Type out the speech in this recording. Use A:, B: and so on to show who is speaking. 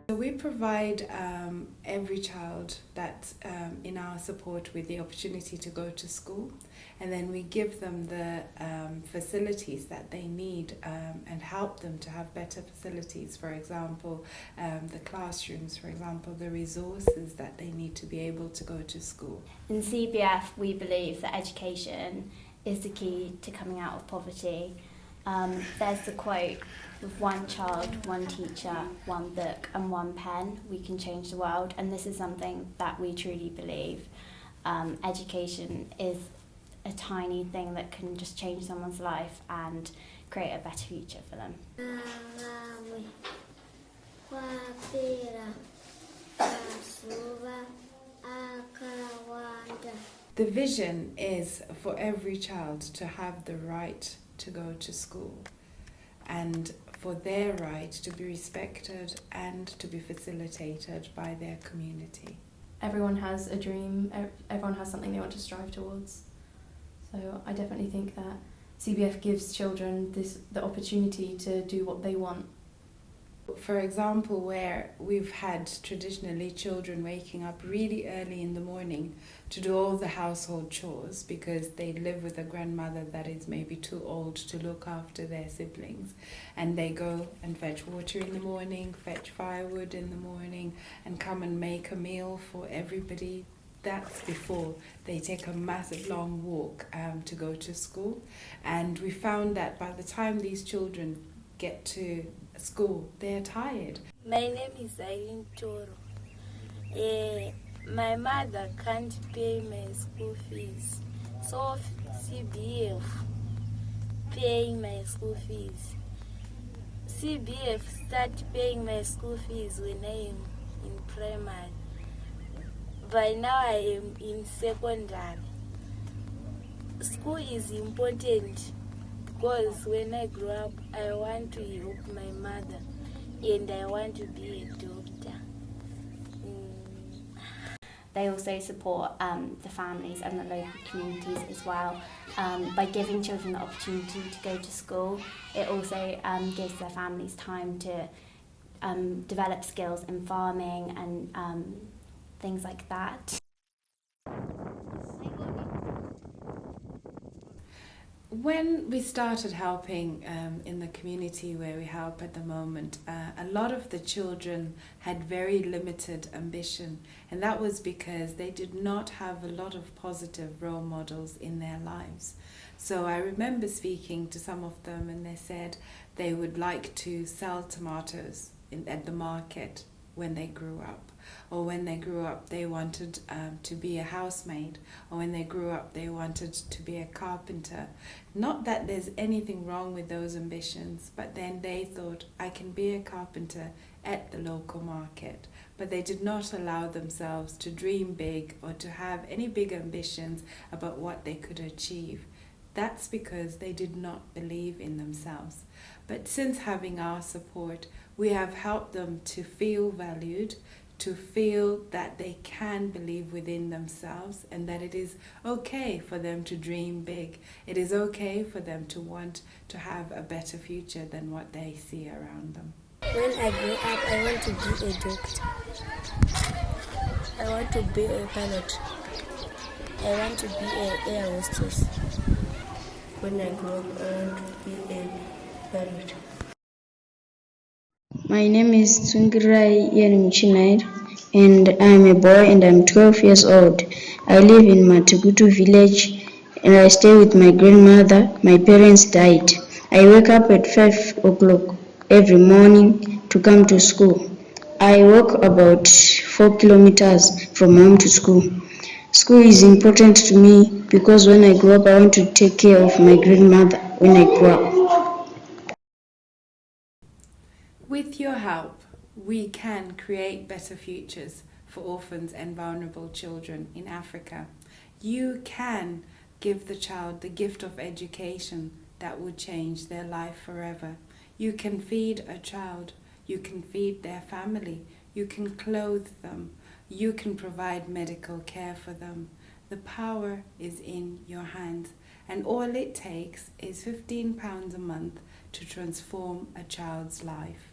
A: So we provide every child that in our support with the opportunity to go to school, and then we give them the facilities that they need and help them to have better facilities. For example, the classrooms, for example, the resources that they need to be able to go to school.
B: In CBF, we believe that education is the key to coming out of poverty. There's the quote, with one child, one teacher, one book and one pen, we can change the world. And this is something that we truly believe. Education is a tiny thing that can just change someone's life and create a better future for them.
A: The vision is for every child to have the right to go to school and for their right to be respected and to be facilitated by their community.
C: Everyone has a dream, everyone has something they want to strive towards. So I definitely think that CBF gives children the opportunity to do what they want.
A: For example, where we've had traditionally children waking up really early in the morning to do all the household chores because they live with a grandmother that is maybe too old to look after their siblings, and they go and fetch water in the morning, fetch firewood in the morning, and come and make a meal for everybody. That's before they take a massive long walk to go to school. And we found that by the time these children get to school, they're tired.
D: My name is Eileen Toro. My mother can't pay my school fees, so CBF paying my school fees. CBF start paying my school fees when I am in primary. By now I am in secondary. School is important because when I grow up, I want to help my mother and I want to be a doctor.
B: They also support the families and the local communities as well. By giving children the opportunity to go to school, it also gives their families time to develop skills in farming and things like that.
A: When we started helping in the community where we help at the moment, a lot of the children had very limited ambition, and that was because they did not have a lot of positive role models in their lives. So I remember speaking to some of them, and they said they would like to sell tomatoes at the market when they grew up, or when they grew up they wanted to be a housemaid, or when they grew up they wanted to be a carpenter. Not that there's anything wrong with those ambitions, but then they thought, I can be a carpenter at the local market. But they did not allow themselves to dream big or to have any big ambitions about what they could achieve. That's because they did not believe in themselves. But since having our support, we have helped them to feel valued, to feel that they can believe within themselves, and that it is okay for them to dream big. It is okay for them to want to have a better future than what they see around them.
D: When I grow up, I want to be a doctor. I want to be a pilot. I want to be an air hostess. When I grow up, I want to be a pilot.
E: My name is Tsungirai Yenimchinaid, and I'm a boy and I'm 12 years old. I live in Matugutu village and I stay with my grandmother. My parents died. I wake up at 5 o'clock every morning to come to school. I walk about 4 kilometers from home to school. School is important to me because when I grow up, I want to take care of my grandmother when I grow up.
A: With your help, we can create better futures for orphans and vulnerable children in Africa. You can give the child the gift of education that would change their life forever. You can feed a child. You can feed their family. You can clothe them. You can provide medical care for them. The power is in your hands, and all it takes is £15 a month to transform a child's life.